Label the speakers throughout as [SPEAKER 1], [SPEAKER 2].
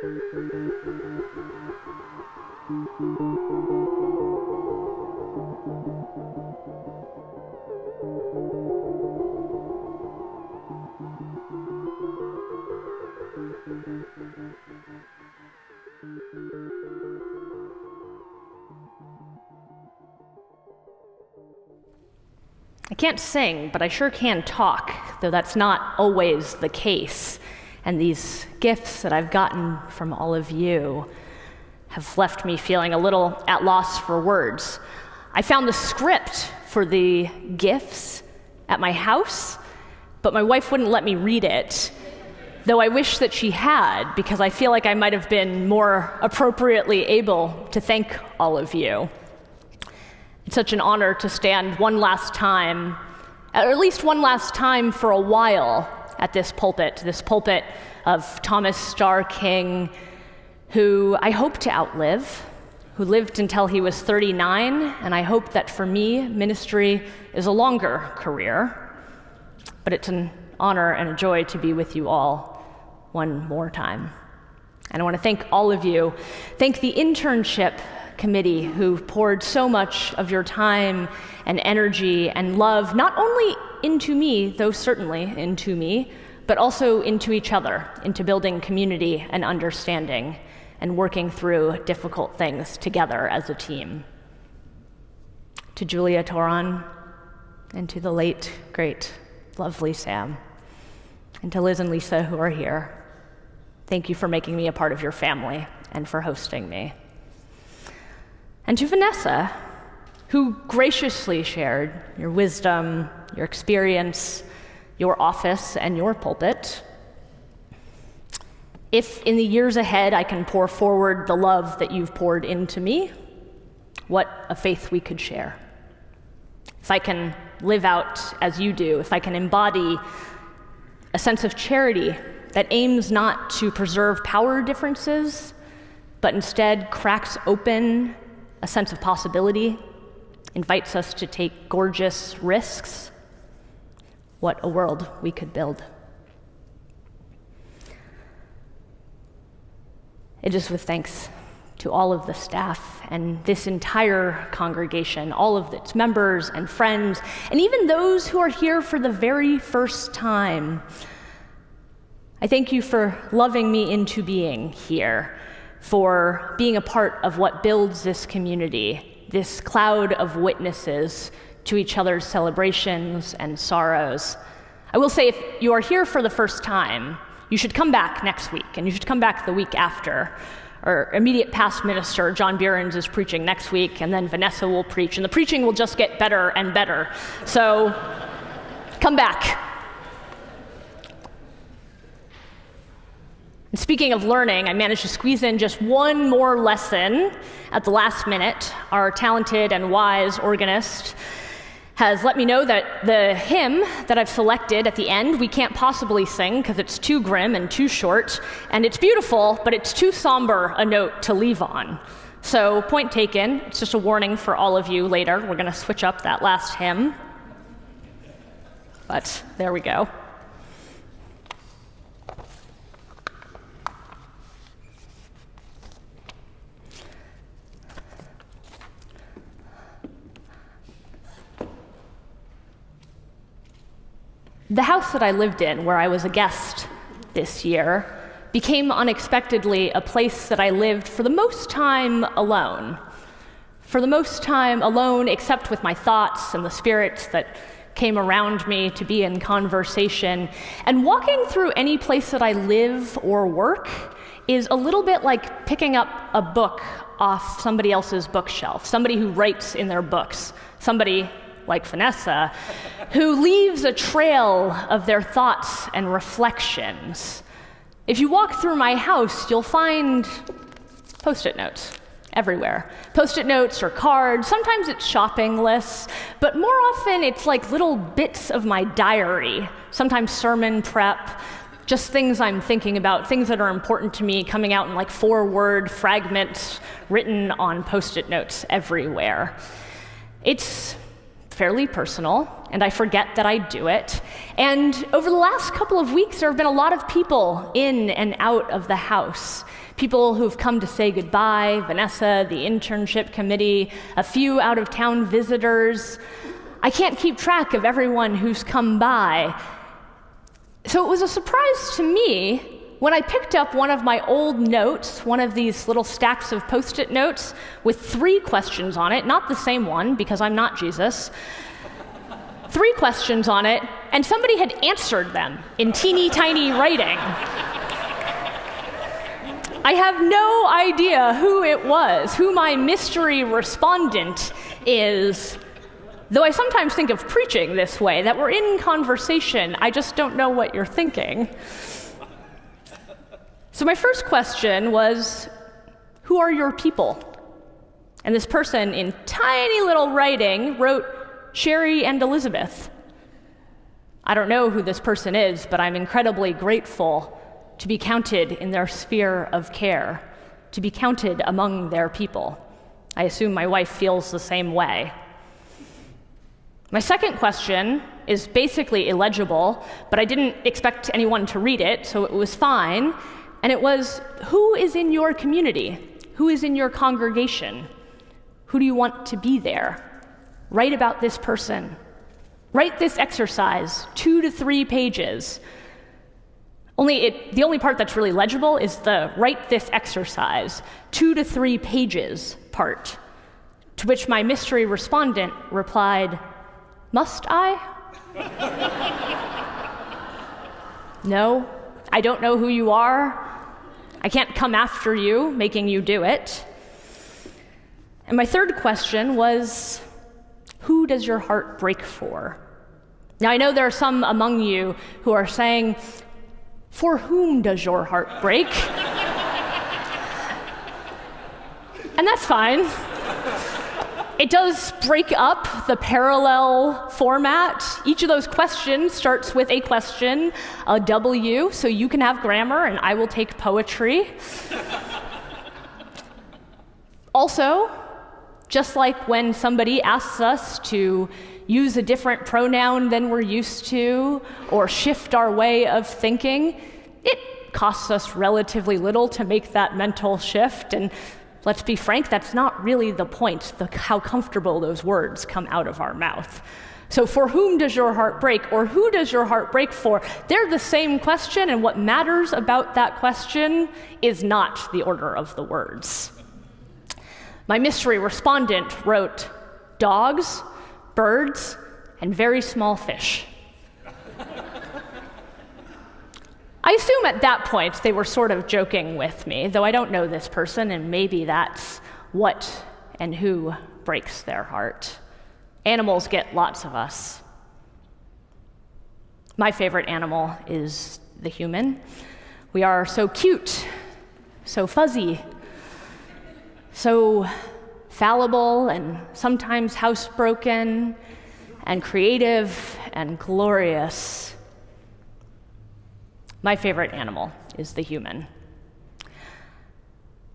[SPEAKER 1] I can't sing, but I sure can talk, though that's not always the case. And these gifts that I've gotten from all of you have left me feeling a little at loss for words. I found the script for the gifts at my house, but my wife wouldn't let me read it, though I wish that she had, because I feel like I might have been more appropriately able to thank all of you. It's such an honor to stand one last time, or at least one last time for a while, at this pulpit of Thomas Starr King, who I hope to outlive, who lived until he was 39, and I hope that for me, ministry is a longer career. But it's an honor and a joy to be with you all one more time. And I want to thank all of you. Thank the internship committee who poured so much of your time and energy and love, not only into me, though certainly into me, but also into each other, into building community and understanding and working through difficult things together as a team. To Julia Toran, and to the late, great, lovely Sam, and to Liz and Lisa who are here, thank you for making me a part of your family and for hosting me. And to Vanessa, who graciously shared your wisdom, your experience, your office, and your pulpit. If in the years ahead I can pour forward the love that you've poured into me, what a faith we could share. If I can live out as you do, if I can embody a sense of charity that aims not to preserve power differences, but instead cracks open a sense of possibility, invites us to take gorgeous risks, what a world we could build. It is with thanks to all of the staff and this entire congregation, all of its members and friends, and even those who are here for the very first time. I thank you for loving me into being here, for being a part of what builds this community, this cloud of witnesses to each other's celebrations and sorrows. I will say, if you are here for the first time, you should come back next week, and you should come back the week after. Our immediate past minister, John Behrens, is preaching next week, and then Vanessa will preach, and the preaching will just get better and better. So come back. And speaking of learning, I managed to squeeze in just one more lesson at the last minute. Our talented and wise organist has let me know that the hymn that I've selected at the end, we can't possibly sing because it's too grim and too short, and it's beautiful, but it's too somber a note to leave on. So point taken, it's just a warning for all of you later. We're going to switch up that last hymn. But there we go. The house that I lived in, where I was a guest this year, became unexpectedly a place that I lived for the most time alone. For the most time alone, except with my thoughts and the spirits that came around me to be in conversation. And walking through any place that I live or work is a little bit like picking up a book off somebody else's bookshelf, somebody who writes in their books, somebody like Vanessa, who leaves a trail of their thoughts and reflections. If you walk through my house, you'll find Post-it notes everywhere. Post-it notes or cards, sometimes it's shopping lists, but more often it's like little bits of my diary, sometimes sermon prep, just things I'm thinking about, things that are important to me coming out in like 4-word fragments written on Post-it notes everywhere. It's fairly personal, and I forget that I do it. And over the last couple of weeks, there have been a lot of people in and out of the house. People who've come to say goodbye, Vanessa, the internship committee, a few out-of-town visitors. I can't keep track of everyone who's come by. So it was a surprise to me when I picked up one of my old notes, one of these little stacks of Post-it notes with 3 questions on it, not the same one, because I'm not Jesus. 3 questions on it, and somebody had answered them in teeny tiny writing. I have no idea who it was, who my mystery respondent is, though I sometimes think of preaching this way, that we're in conversation, I just don't know what you're thinking. So my first question was, who are your people? And this person in tiny little writing wrote, Shari and Elizabeth. I don't know who this person is, but I'm incredibly grateful to be counted in their sphere of care, to be counted among their people. I assume my wife feels the same way. My second question is basically illegible, but I didn't expect anyone to read it, so it was fine. And it was, who is in your community? Who is in your congregation? Who do you want to be there? Write about this person. Write this exercise, 2 to 3 pages. The only part that's really legible is the write this exercise, 2 to 3 pages part. To which my mystery respondent replied, must I? No, I don't know who you are. I can't come after you, making you do it. And my third question was, who does your heart break for? Now, I know there are some among you who are saying, for whom does your heart break? And that's fine. It does break up the parallel format. Each of those questions starts with a question, a W, so you can have grammar and I will take poetry. Also, just like when somebody asks us to use a different pronoun than we're used to, or shift our way of thinking, it costs us relatively little to make that mental shift, and let's be frank, that's not really the point, how comfortable those words come out of our mouth. So for whom does your heart break, or who does your heart break for? They're the same question, and what matters about that question is not the order of the words. My mystery respondent wrote, dogs, birds, and very small fish. I assume at that point they were sort of joking with me, though I don't know this person, and maybe that's what and who breaks their heart. Animals get lots of us. My favorite animal is the human. We are so cute, so fuzzy, so fallible and sometimes housebroken and creative and glorious. My favorite animal is the human.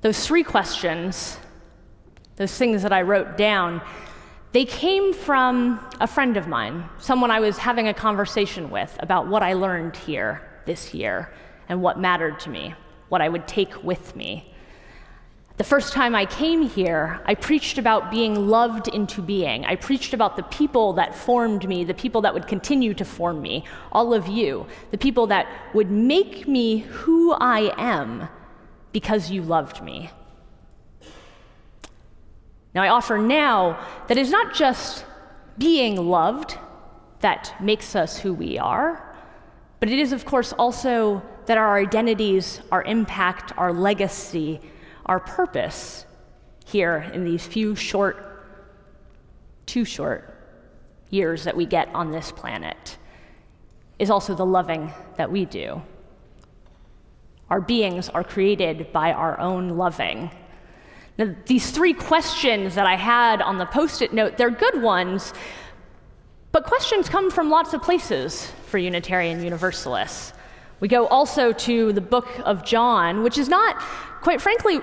[SPEAKER 1] Those 3 questions, those things that I wrote down, they came from a friend of mine, someone I was having a conversation with about what I learned here this year and what mattered to me, what I would take with me. The first time I came here, I preached about being loved into being. I preached about the people that formed me, the people that would continue to form me, all of you, the people that would make me who I am because you loved me. Now, I offer now that it's not just being loved that makes us who we are, but it is, of course, also that our identities, our impact, our legacy, our purpose here in these few too short years that we get on this planet is also the loving that we do. Our beings are created by our own loving. Now, these 3 questions that I had on the Post-it note, they're good ones, but questions come from lots of places for Unitarian Universalists. We go also to the book of John, which is not, quite frankly,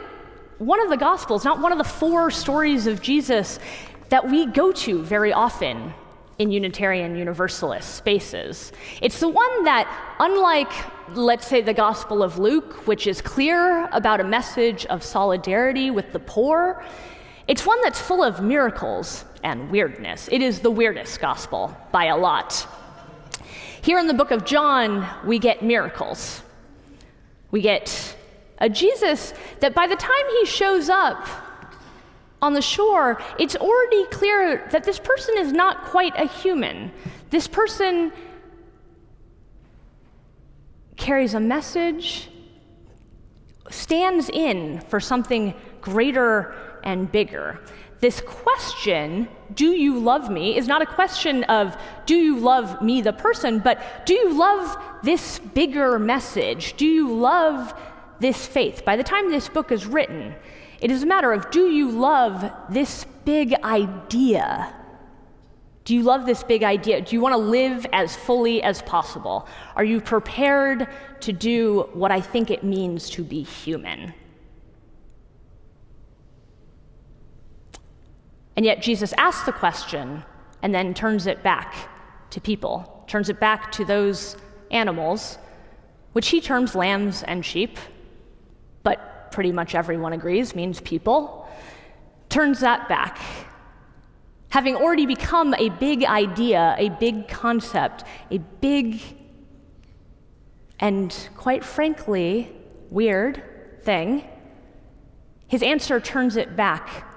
[SPEAKER 1] one of the Gospels, not one of the 4 stories of Jesus that we go to very often in Unitarian Universalist spaces. It's the one that, unlike, let's say, the Gospel of Luke, which is clear about a message of solidarity with the poor, it's one that's full of miracles and weirdness. It is the weirdest gospel by a lot. Here in the book of John, we get miracles. We get a Jesus that by the time he shows up on the shore, it's already clear that this person is not quite a human. This person carries a message, stands in for something greater and bigger. This question, do you love me, is not a question of, do you love me, the person, but do you love this bigger message? Do you love this faith? By the time this book is written, it is a matter of, do you love this big idea? Do you love this big idea? Do you want to live as fully as possible? Are you prepared to do what I think it means to be human? And yet Jesus asks the question and then turns it back to people, turns it back to those animals, which he terms lambs and sheep, but pretty much everyone agrees means people, turns that back. Having already become a big idea, a big concept, a big and quite frankly weird thing, his answer turns it back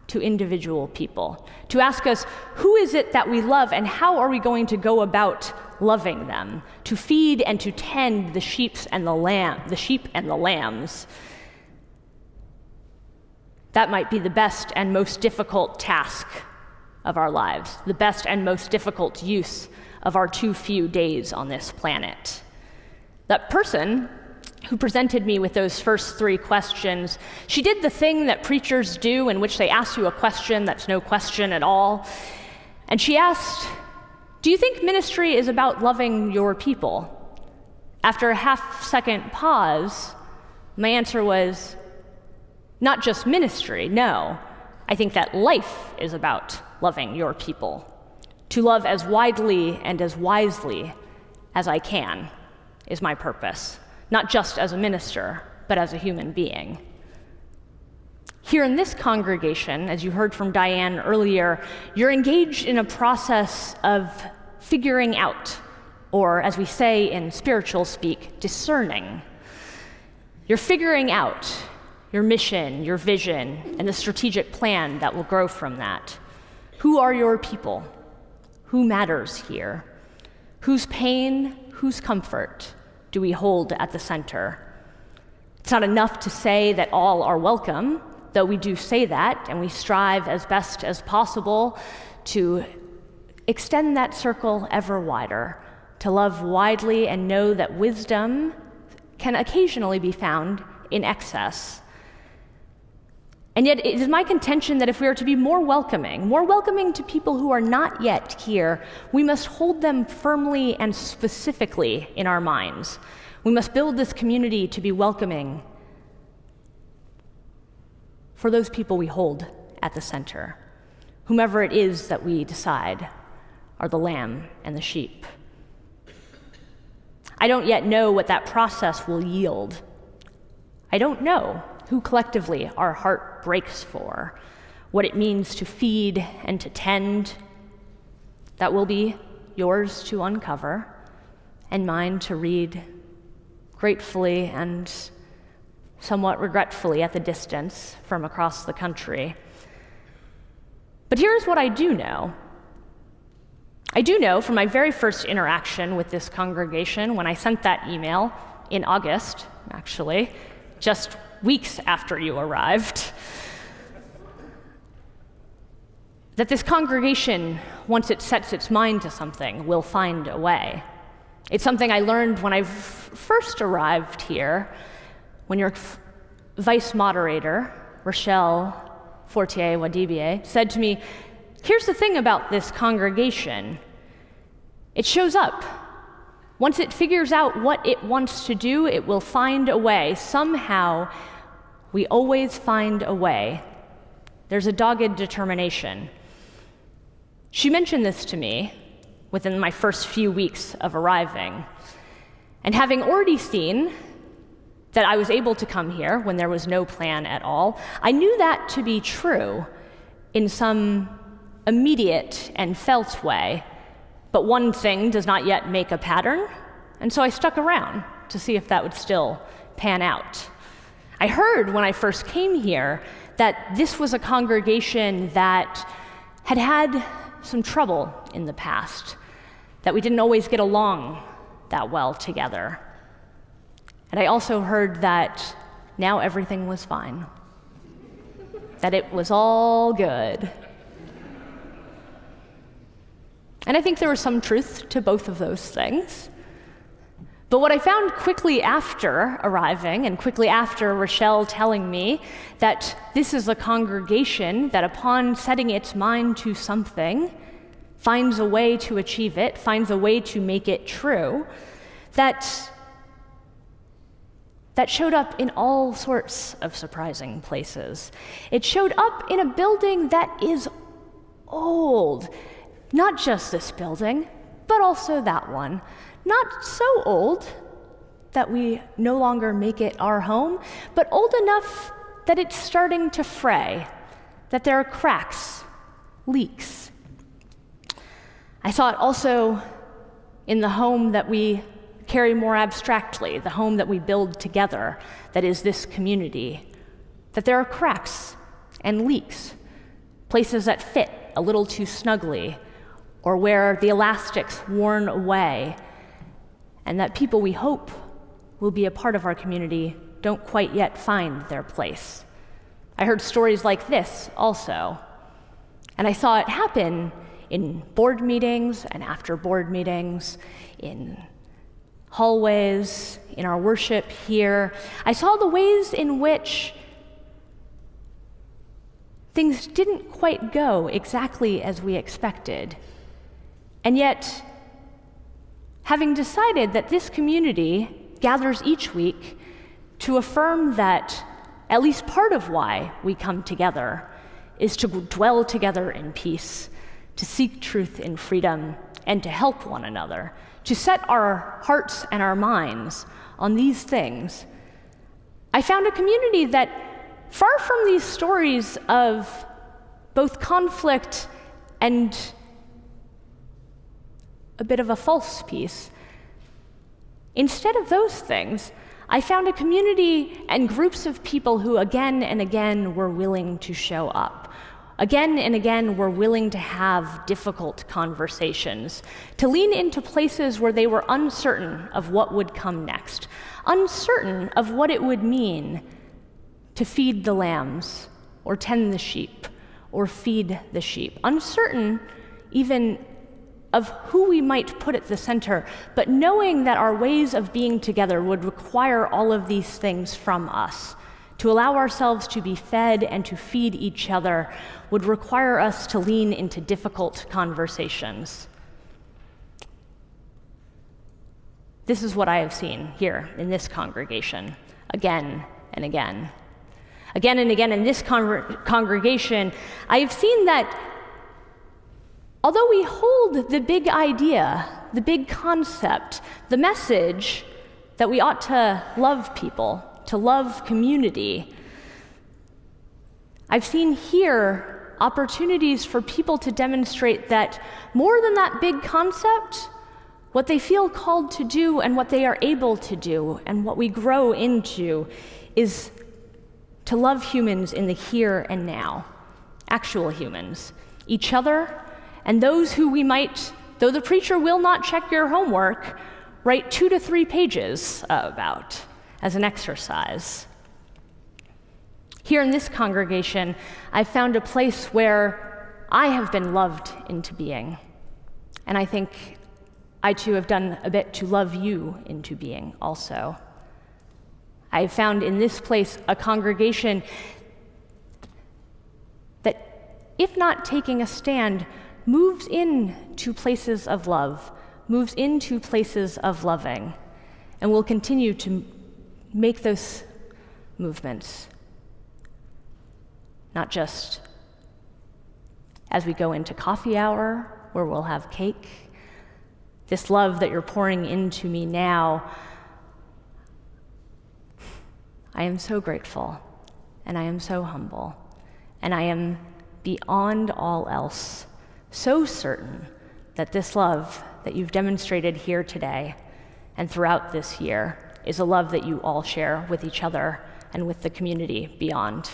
[SPEAKER 1] to individual people, to ask us, who is it that we love and how are we going to go about loving them, to feed and to tend the sheep and the lambs. That might be the best and most difficult task of our lives, the best and most difficult use of our too few days on this planet. That person who presented me with those first three questions, she did the thing that preachers do in which they ask you a question that's no question at all. And she asked, do you think ministry is about loving your people? After a half-second pause, my answer was, not just ministry, no. I think that life is about loving your people. To love as widely and as wisely as I can is my purpose. Not just as a minister, but as a human being. Here in this congregation, as you heard from Diane earlier, you're engaged in a process of figuring out, or as we say in spiritual speak, discerning. You're figuring out your mission, your vision, and the strategic plan that will grow from that. Who are your people? Who matters here? Whose pain, whose comfort do we hold at the center? It's not enough to say that all are welcome, though we do say that, and we strive as best as possible to extend that circle ever wider, to love widely and know that wisdom can occasionally be found in excess. And yet it is my contention that if we are to be more welcoming to people who are not yet here, we must hold them firmly and specifically in our minds. We must build this community to be welcoming for those people we hold at the center, whomever it is that we decide are the lamb and the sheep. I don't yet know what that process will yield. I don't know who collectively our heart breaks for, what it means to feed and to tend. That will be yours to uncover and mine to read gratefully and somewhat regretfully at the distance from across the country. But here's what I do know. I do know from my very first interaction with this congregation, when I sent that email in August, actually, just weeks after you arrived, that this congregation, once it sets its mind to something, will find a way. It's something I learned when I first arrived here, when your vice moderator, Rochelle Fortier-Wadibie, said to me, here's the thing about this congregation. It shows up. Once it figures out what it wants to do, it will find a way. Somehow, we always find a way. There's a dogged determination. She mentioned this to me within my first few weeks of arriving. And having already seen that I was able to come here when there was no plan at all, I knew that to be true in some immediate and felt way. But one thing does not yet make a pattern, and so I stuck around to see if that would still pan out. I heard when I first came here that this was a congregation that had had some trouble in the past, that we didn't always get along that well together. And I also heard that now everything was fine, that it was all good. And I think there was some truth to both of those things. But what I found quickly after arriving, and quickly after Rochelle telling me that this is a congregation that upon setting its mind to something, finds a way to achieve it, finds a way to make it true, that showed up in all sorts of surprising places. It showed up in a building that is old. Not just this building, but also that one. Not so old that we no longer make it our home, but old enough that it's starting to fray, that there are cracks, leaks. I saw it also in the home that we carry more abstractly, the home that we build together, that is this community, that there are cracks and leaks, places that fit a little too snugly, or where the elastic's worn away, and that people we hope will be a part of our community don't quite yet find their place. I heard stories like this also, and I saw it happen in board meetings and after board meetings, in hallways, in our worship here. I saw the ways in which things didn't quite go exactly as we expected. And yet, having decided that this community gathers each week to affirm that at least part of why we come together is to dwell together in peace, to seek truth in freedom, and to help one another, to set our hearts and our minds on these things, I found a community that, far from these stories of both conflict and a bit of a false peace, instead of those things, I found a community and groups of people who again and again were willing to show up. Again and again were willing to have difficult conversations, to lean into places where they were uncertain of what would come next, uncertain of what it would mean to feed the lambs, or tend the sheep, or feed the sheep, uncertain even of who we might put at the center, but knowing that our ways of being together would require all of these things from us. To allow ourselves to be fed and to feed each other would require us to lean into difficult conversations. This is what I have seen here in this congregation, again and again. Again and again in this congregation, I have seen that although we hold the big idea, the big concept, the message that we ought to love people, to love community, I've seen here opportunities for people to demonstrate that more than that big concept, what they feel called to do and what they are able to do and what we grow into is to love humans in the here and now, actual humans, each other, and those who we might, though the preacher will not check your homework, write 2 to 3 pages about as an exercise. Here in this congregation, I've found a place where I have been loved into being. And I think I too have done a bit to love you into being also. I've found in this place a congregation that, if not taking a stand, moves into places of love, moves into places of loving, and will continue to make those movements, not just as we go into coffee hour, where we'll have cake. This love that you're pouring into me now, I am so grateful, and I am so humble, and I am beyond all else so certain that this love that you've demonstrated here today and throughout this year is a love that you all share with each other and with the community beyond.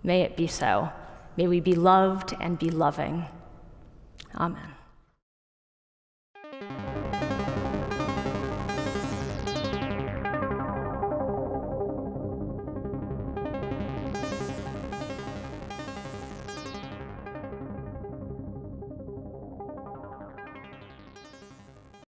[SPEAKER 1] May it be so. May we be loved and be loving. Amen.